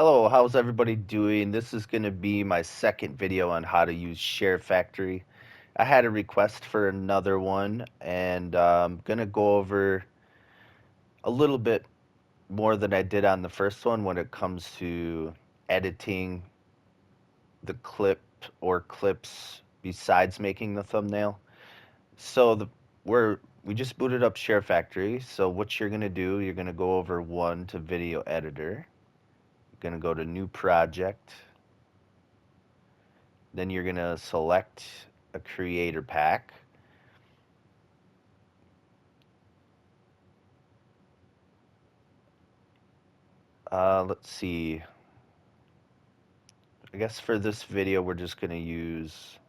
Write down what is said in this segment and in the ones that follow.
Hello, how's everybody doing? This is going to be my second video on how to use Sharefactory. I had a request for another one, and I'm going to go over a little bit more than I did on the first one when it comes to editing the clip or clips besides making the thumbnail. So we just booted up Sharefactory. So what you're going to do, you're going to go over one to video editor. You're going to go to new project. Then you're going to select a creator pack. Let's see. I guess for this video, we're just going to use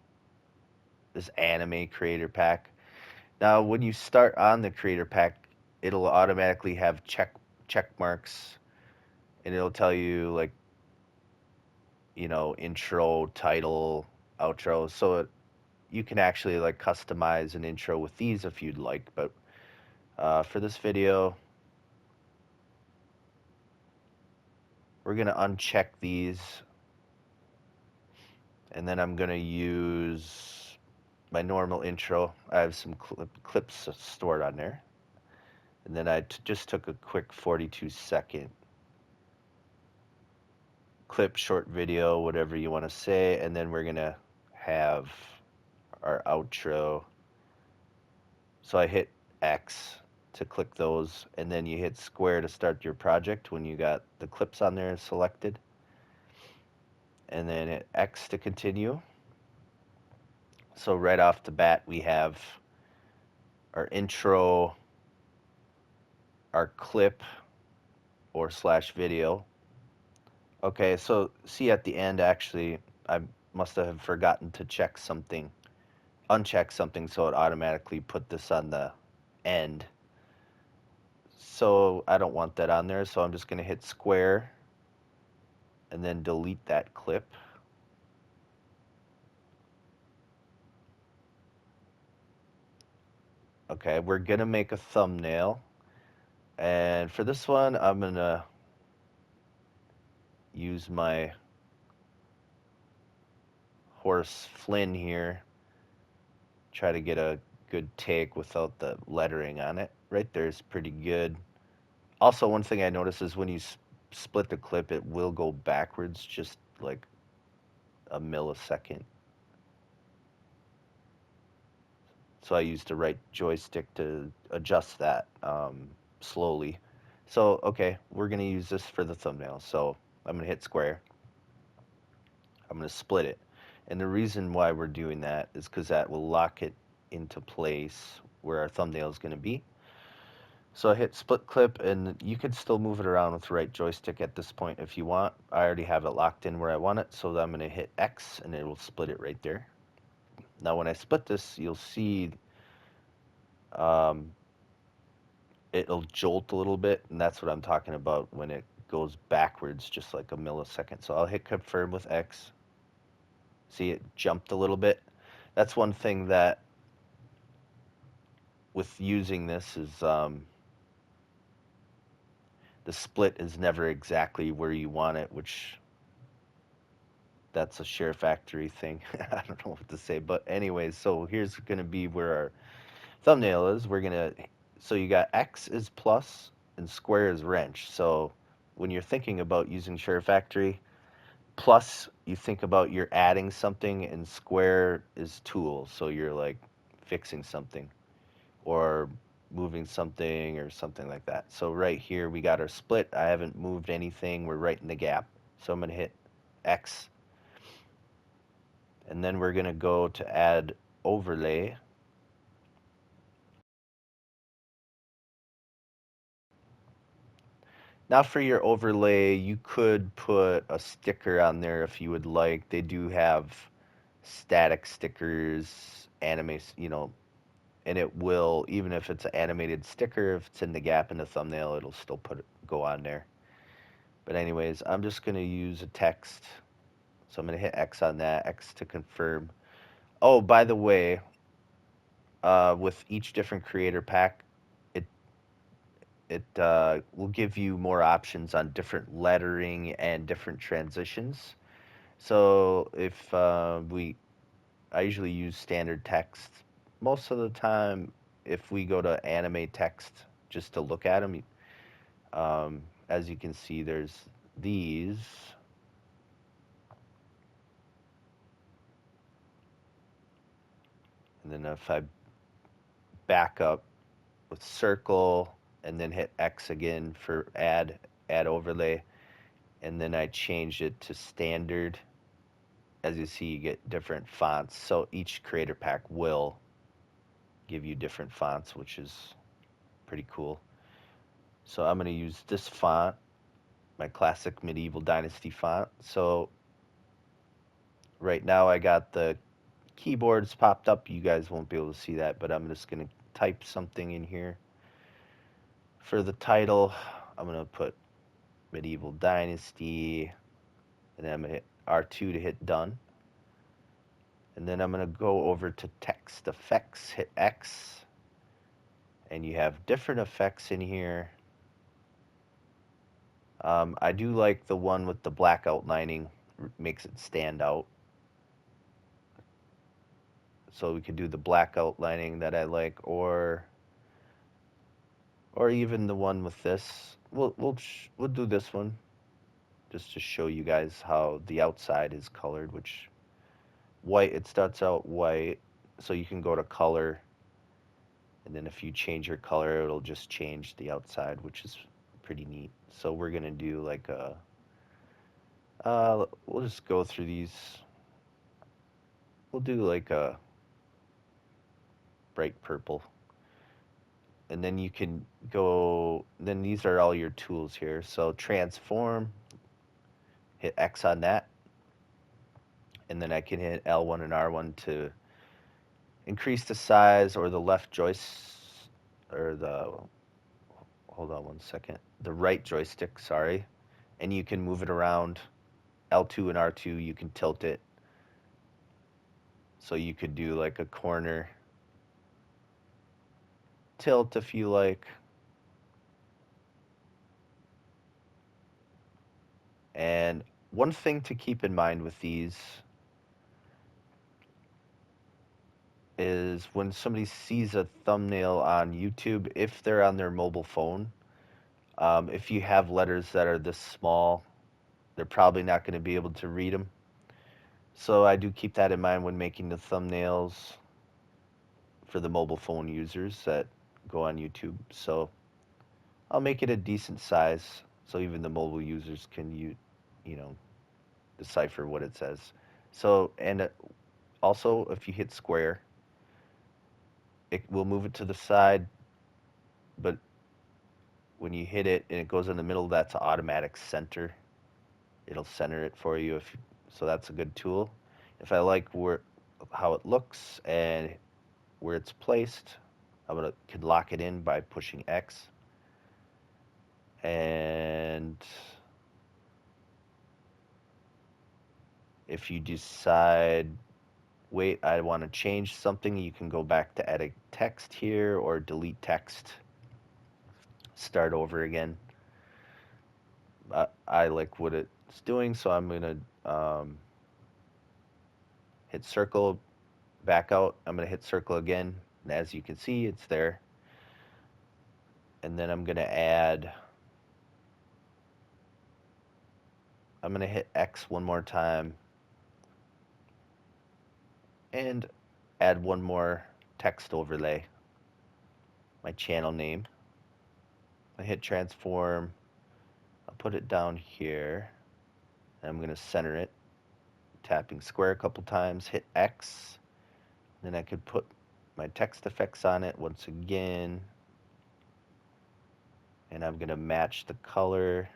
this anime creator pack. Now, when you start on the creator pack, it'll automatically have check marks, and it'll tell you like, intro, title, outro. So you can actually like customize an intro with these if you'd like. But for this video, we're going to uncheck these, and then I'm going to use my normal intro. I have some clips stored on there. And then I just took a quick 42-second clip, short video, whatever you want to say. And then we're going to have our outro. So I hit X to click those, and then you hit square to start your project when you got the clips on there selected. And then hit X to continue. So right off the bat, we have our intro, our clip or slash video. Okay, so see at the end, actually, I must have forgotten to check something, uncheck something, so it automatically put this on the end. So I don't want that on there, so I'm just going to hit square and then delete that clip. Okay, we're going to make a thumbnail. And for this one, I'm going to use my horse Flynn here. Try to get a good take without the lettering on it. Right there is pretty good. Also, one thing I notice is when you split the clip, it will go backwards just like a millisecond. So I used the right joystick to adjust that slowly. So, okay, we're going to use this for the thumbnail. So I'm going to hit square. I'm going to split it. And the reason why we're doing that is because that will lock it into place where our thumbnail is going to be. So I hit split clip, and you could still move it around with the right joystick at this point if you want. I already have it locked in where I want it, so I'm going to hit X, and it will split it right there. Now when I split this, you'll see it'll jolt a little bit, and that's what I'm talking about when it goes backwards just like a millisecond. So I'll hit confirm with X. See, it jumped a little bit. That's one thing that with using this is the split is never exactly where you want it, which that's a Sharefactory thing. I don't know what to say, but anyways, so here's going to be where our thumbnail is. So you got X is plus and square is wrench. So when you're thinking about using Sharefactory, plus you think about you're adding something, and square is tool. So you're like fixing something or moving something or something like that. So right here we got our split. I haven't moved anything. We're right in the gap. So I'm going to hit X. And then we're going to go to add overlay. Now for your overlay, you could put a sticker on there if you would like. They do have static stickers, and it will, even if it's an animated sticker, if it's in the gap in the thumbnail, it'll still go on there. But anyways, I'm just going to use a text. So I'm going to hit X on that, X to confirm. Oh, by the way, with each different creator pack, it it will give you more options on different lettering and different transitions. So if I usually use standard text. Most of the time, if we go to animate text just to look at them, as you can see, there's these. And then if I back up with circle and then hit X again for add overlay, and then I changed it to standard. As you see, you get different fonts. So each creator pack will give you different fonts, which is pretty cool. So I'm going to use this font, my classic medieval dynasty font. So right now I got the keyboards popped up. You guys won't be able to see that, but I'm just going to type something in here. For the title, I'm going to put medieval dynasty, and then I'm going to hit R2 to hit done. And then I'm going to go over to text effects, hit X, and you have different effects in here. I do like the one with the black outlining, makes it stand out. So we could do the black outlining that I like, or even the one with this. We'll do this one just to show you guys how the outside is colored, which white, it starts out white, so you can go to color, and then if you change your color, it'll just change the outside, which is pretty neat. So we're gonna do like a we'll just go through these. We'll do like a bright purple, and then you can go, then these are all your tools here. So transform, hit X on that, and then I can hit L1 and R1 to increase the size, or the left joystick, or the, hold on one second, the right joystick, sorry, and you can move it around. L2 and R2, you can tilt it. So you could do like a corner tilt if you like. And one thing to keep in mind with these is when somebody sees a thumbnail on YouTube, if they're on their mobile phone, if you have letters that are this small, they're probably not going to be able to read them. So I do keep that in mind when making the thumbnails for the mobile phone users that go on YouTube. So I'll make it a decent size so even the mobile users can you know decipher what it says. So, and also if you hit square, it will move it to the side, but when you hit it and it goes in the middle, that's automatic center. It'll center it for you, so that's a good tool. If I like how it looks and where it's placed, could lock it in by pushing X. And if you decide, wait, I want to change something, you can go back to edit text here or delete text, start over again. I like what it's doing, so I'm going to hit circle, back out. I'm going to hit circle again, and as you can see, it's there. And then I'm going to hit X one more time and add one more text overlay, my channel name. I hit transform, I'll put it down here, and I'm going to center it, tapping square a couple times, hit X, then I could put my text effects on it once again, and I'm going to match the color.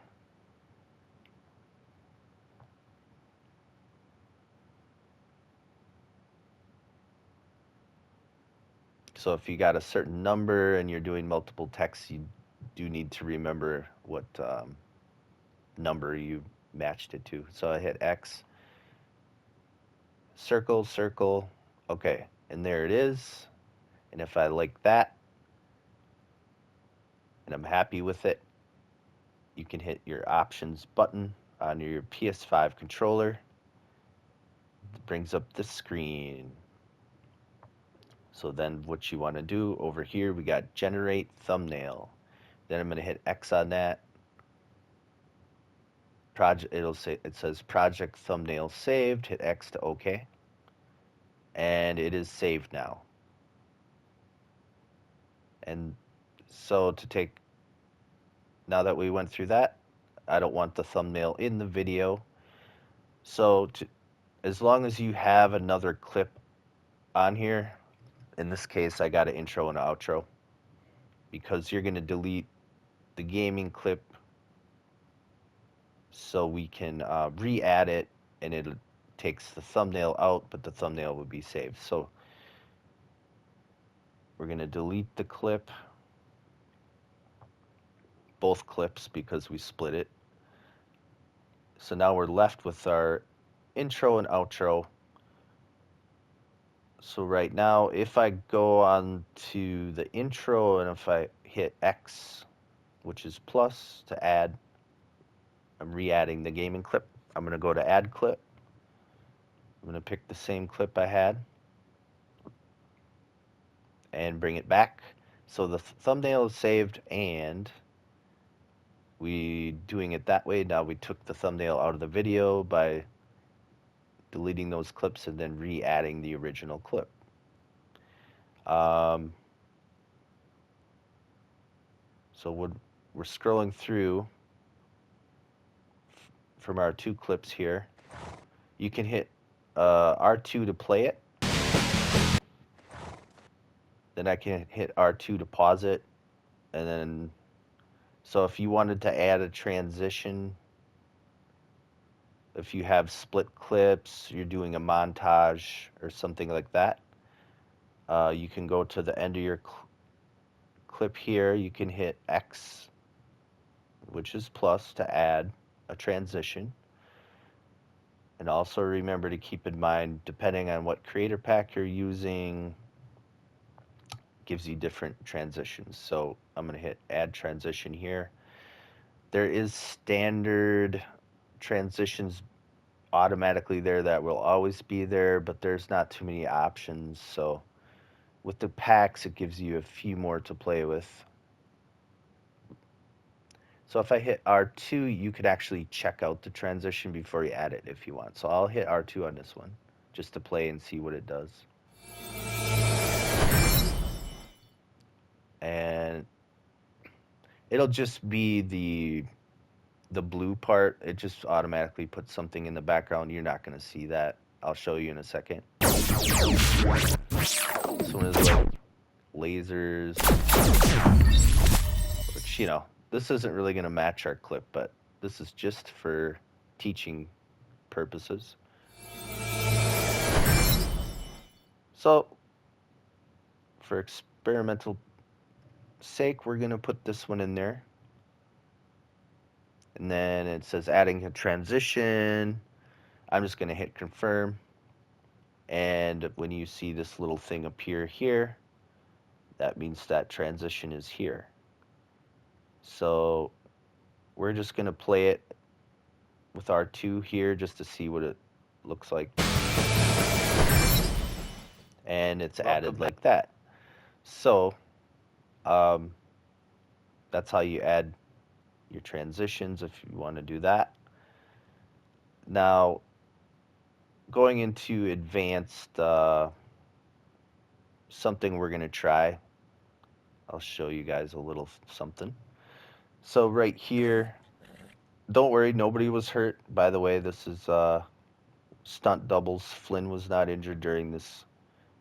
So if you got a certain number and you're doing multiple texts, you do need to remember what number you matched it to. So I hit X, circle, circle, okay, and there it is. And if I like that, and I'm happy with it, you can hit your options button on your PS5 controller. It brings up the screen. So then what you want to do over here, we got generate thumbnail. Then I'm going to hit X on that. It says project thumbnail saved. Hit X to OK. And it is saved now. And so now that we went through that, I don't want the thumbnail in the video. So as long as you have another clip on here, in this case I got an intro and an outro, because you're going to delete the gaming clip so we can re-add it, and it takes the thumbnail out, but the thumbnail will be saved. So we're going to delete the clip, both clips, because we split it. So now we're left with our intro and outro. So right now, if I go on to the intro and if I hit X, which is plus to add, I'm re-adding the gaming clip. I'm going to go to add clip. I'm going to pick the same clip I had and bring it back. So the thumbnail is saved, and we doing it that way. Now we took the thumbnail out of the video by deleting those clips and then re-adding the original clip. So we're scrolling through from our two clips here. You can hit R2 to play it. Then I can hit R2 to pause it. And then, so if you wanted to add a transition, if you have split clips, you're doing a montage or something like that, you can go to the end of your clip here. You can hit X, which is plus, to add a transition. And also remember to keep in mind, depending on what creator pack you're using, gives you different transitions. So I'm going to hit add transition here. There is standard transitions automatically there that will always be there, but there's not too many options. So with the packs, it gives you a few more to play with. So if I hit R2, you could actually check out the transition before you add it if you want. So I'll hit R2 on this one just to play and see what it does. And it'll just be the blue part. It just automatically puts something in the background. You're not going to see that. I'll show you in a second. This one is like lasers, which, this isn't really going to match our clip, but this is just for teaching purposes. So for experimental sake, we're going to put this one in there. And then it says adding a transition. I'm just going to hit confirm. And when you see this little thing appear here, that means that transition is here. So we're just going to play it with R2 here just to see what it looks like. And it's added like that. So that's how you add your transitions if you want to do that. Now, going into advanced, something we're going to try. I'll show you guys a little something. So right here, don't worry, nobody was hurt. By the way, this is stunt doubles. Flynn was not injured during this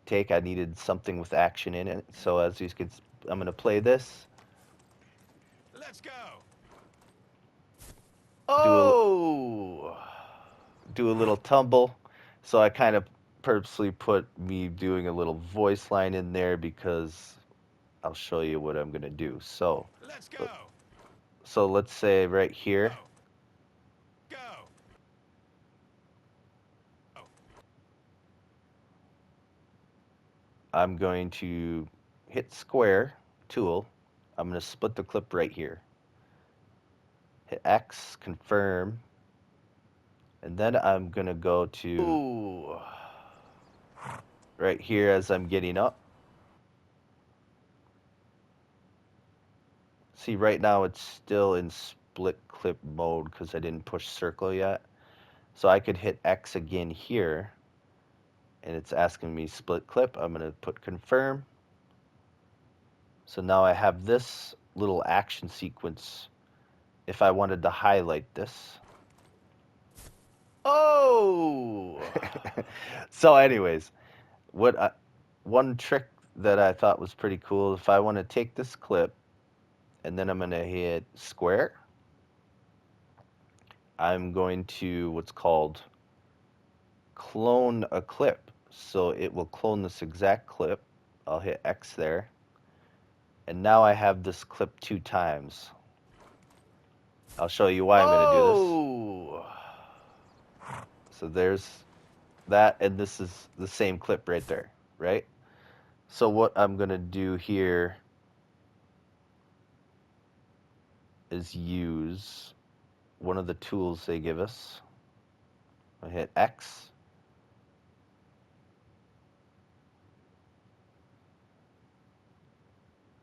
take. I needed something with action in it. So as you can, I'm going to play this. Let's go. Do a little tumble. So I kind of purposely put me doing a little voice line in there because I'll show you what I'm going to do. So let's go. So let's say right here. Go. I'm going to hit square tool I'm going to split the clip right here. Hit X, confirm, and then I'm going to go to right here as I'm getting up. See, right now it's still in split clip mode because I didn't push circle yet. So I could hit X again here, and it's asking me split clip. I'm going to put confirm. So now I have this little action sequence if I wanted to highlight this. Oh! So anyways, one trick that I thought was pretty cool, if I want to take this clip and then I'm going to hit square, I'm going to what's called clone a clip. So it will clone this exact clip. I'll hit X there. And now I have this clip 2 times. I'll show you why I'm going to do this. Oh! So there's that, and this is the same clip right there, right? So what I'm going to do here is use one of the tools they give us. I hit X.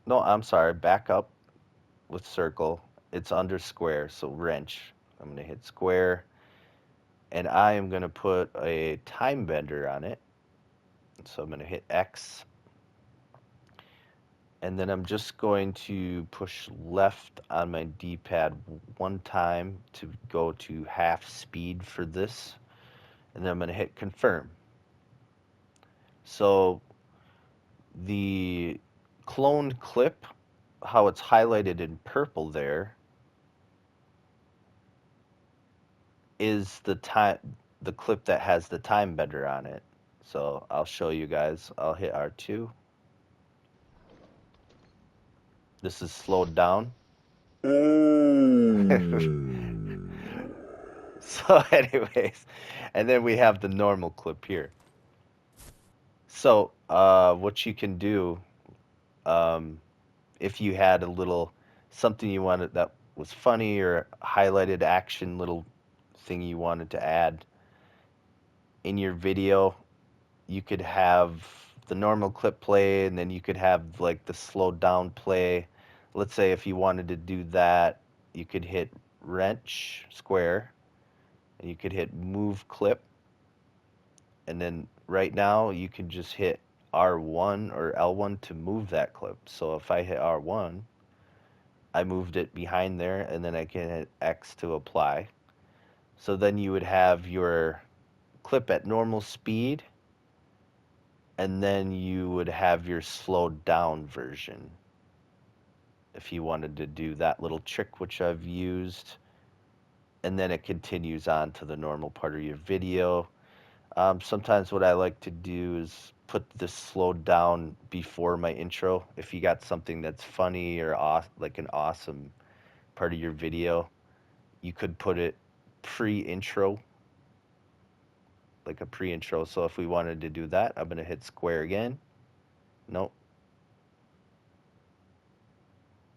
No, I'm sorry, back up with circle. It's under square, so wrench. I'm going to hit square, and I am going to put a time bender on it. So I'm going to hit X, and then I'm just going to push left on my D-pad one time to go to half speed for this, and then I'm going to hit confirm. So the cloned clip, how it's highlighted in purple there, is the clip that has the time bender on it. So I'll show you guys. I'll hit R2. This is slowed down. So anyways, and then we have the normal clip here. So what you can do, if you had a little something you wanted that was funny or highlighted action little thing you wanted to add in your video, you could have the normal clip play and then you could have like the slowed down play. Let's say if you wanted to do that, you could hit wrench square and you could hit move clip, and then right now you can just hit R1 or L1 to move that clip. So if I hit R1, I moved it behind there, and then I can hit X to apply. So then you would have your clip at normal speed, and then you would have your slowed down version if you wanted to do that little trick which I've used, and then it continues on to the normal part of your video. Sometimes what I like to do is put this slowed down before my intro. If you got something that's funny or like an awesome part of your video, you could put it pre-intro, like a pre-intro. So if we wanted to do that, I'm going to hit square again. Nope.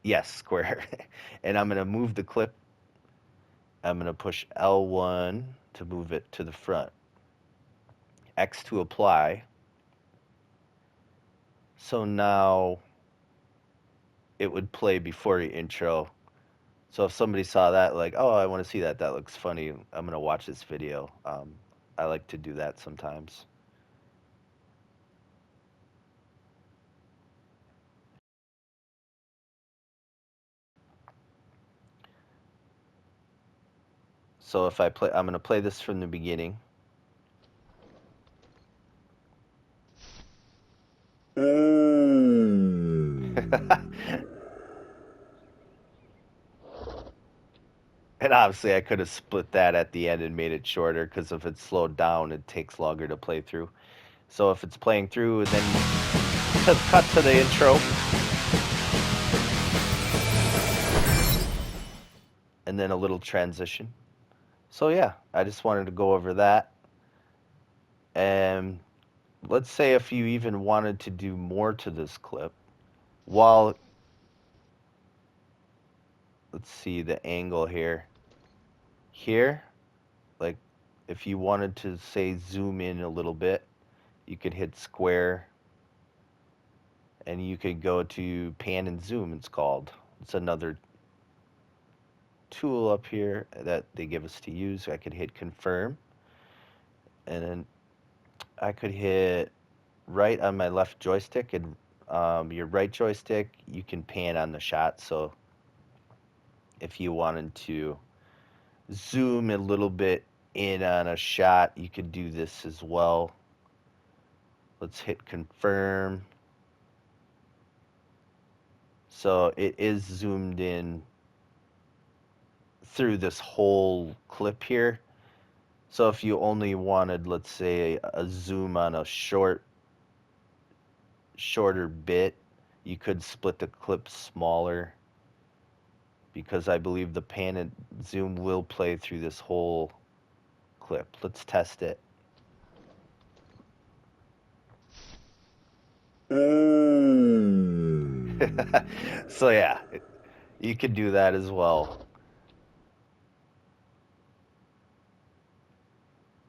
Yes, square. And I'm going to move the clip. I'm going to push L1 to move it to the front. X to apply. So now it would play before the intro. So if somebody saw that, like, oh, I want to see that, that looks funny, I'm going to watch this video. I like to do that sometimes. So if I play, I'm going to play this from the beginning. And obviously I could have split that at the end and made it shorter, because if it's slowed down, it takes longer to play through. So if it's playing through, and then cut to the intro. And then a little transition. So yeah, I just wanted to go over that. And let's say if you even wanted to do more to this clip, while let's see the angle here. Here, like if you wanted to say zoom in a little bit, you could hit square and you could go to pan and zoom, it's called. It's another tool up here that they give us to use. I could hit confirm, and then I could hit right on my left joystick, and your right joystick, you can pan on the shot. So if you wanted to zoom a little bit in on a shot, you could do this as well. Let's hit confirm. So it is zoomed in through this whole clip here. So if you only wanted, let's say, a zoom on a shorter bit, you could split the clip smaller, because I believe the pan and zoom will play through this whole clip. Let's test it. So yeah, you could do that as well.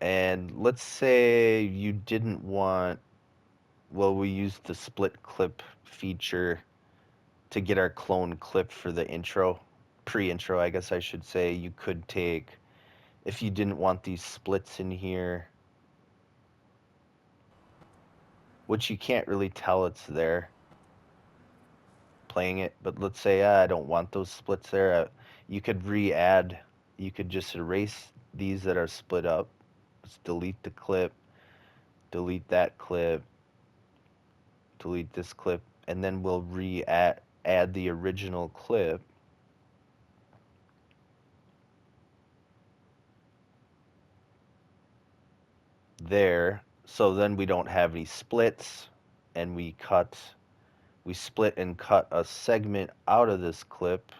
And let's say you didn't want, well, we used the split clip feature to get our clone clip for the intro, pre-intro, I guess I should say. You could take, if you didn't want these splits in here, which you can't really tell it's there playing it, but let's say I don't want those splits there, you could re-add, you could just erase these that are split up, just delete the clip, delete that clip, delete this clip, and then we'll add the original clip there. So then we don't have any splits, and we split and cut a segment out of this clip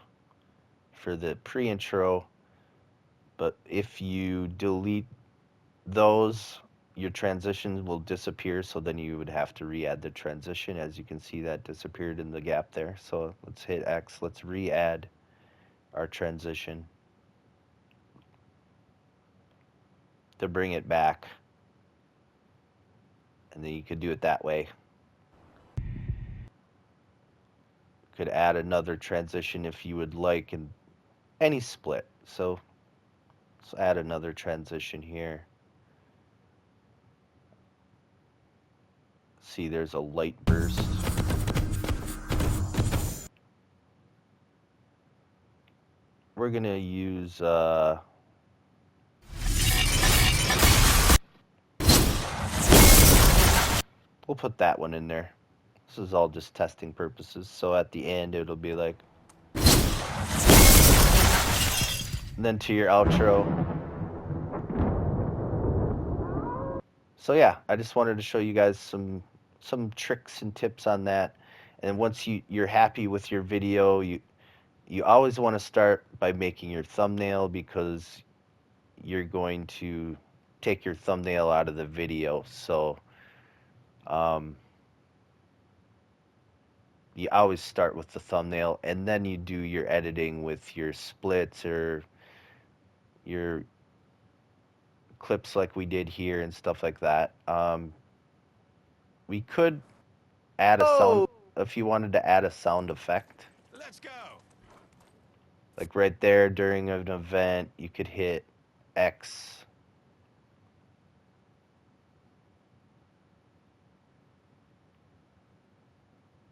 for the pre-intro. But if you delete those, your transitions will disappear, so then you would have to re-add the transition. As you can see, that disappeared in the gap there. So let's hit X, let's re-add our transition to bring it back, and then you could do it that way. Could add another transition if you would like in any split. So let's add another transition here. See, there's a light burst. We're gonna use we'll put that one in there. This is all just testing purposes. So at the end, it'll be like, and then to your outro. So yeah, I just wanted to show you guys some tricks and tips on that. And once you're happy with your video, you always want to start by making your thumbnail, because you're going to take your thumbnail out of the video. So you always start with the thumbnail, and then you do your editing with your splits or your clips like we did here and stuff like that. We could add a sound, if you wanted to add a sound effect. Let's go. Like right there during an event, you could hit X.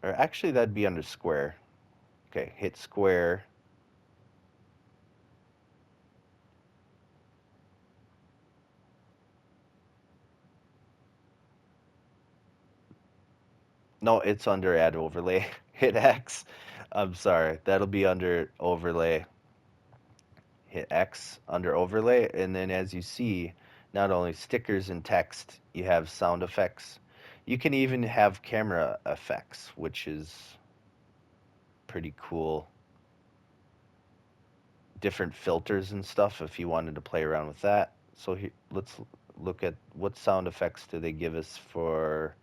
Or actually, that'd be under square. Okay, hit square. No, it's under add overlay. Hit X. I'm sorry. That'll be under overlay. Hit X under overlay. And then as you see, not only stickers and text, you have sound effects. You can even have camera effects, which is pretty cool. Different filters and stuff if you wanted to play around with that. So here, let's look at what sound effects do they give us for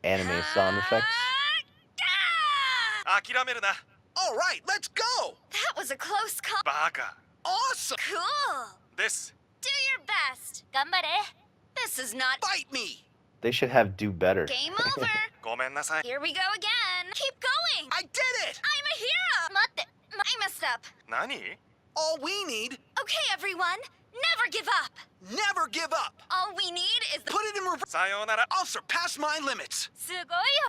anime sound effects. 諦めるな。All right, let's go! That was a close call. バカ Awesome! Cool. です Do your best. 頑張れ. This is not Bite me! They should have do better. game over. ごめんなさい Here we go again. Keep going. I did it! I'm a hero. 待って. I messed up. 何 All we need, Okay, everyone. Never give up. never give up. All we need is the... Put it in reverse. さようなら I'll surpass my limits. すごいよ,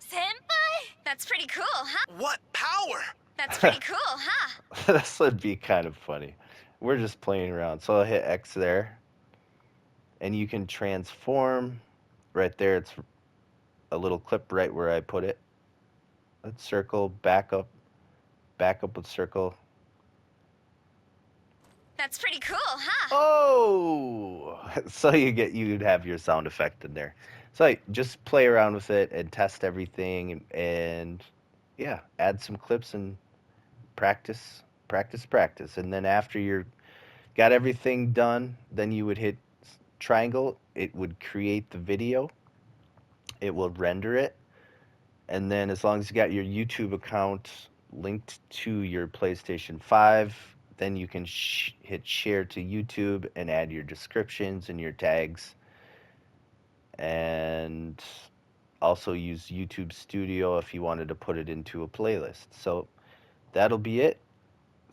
senpai. That's pretty cool, huh? What power! That's pretty cool, huh? This would be kind of funny. We're just playing around. So I'll hit X there. And you can transform right there. It's a little clip right where I put it. Let's circle, back up with circle. That's pretty cool, huh? Oh! So you'd have your sound effect in there. So just play around with it and test everything and yeah, add some clips and practice. And then after you're got everything done, then you would hit triangle. It would create the video. It will render it. And then as long as you got your YouTube account linked to your PlayStation 5, then you can hit share to YouTube and add your descriptions and your tags. And also use YouTube Studio if you wanted to put it into a playlist. So that'll be it.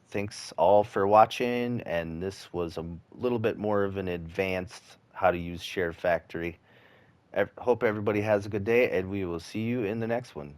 Thanks all for watching, and this was a little bit more of an advanced how to use Sharefactory. Hope everybody has a good day, and we will see you in the next one.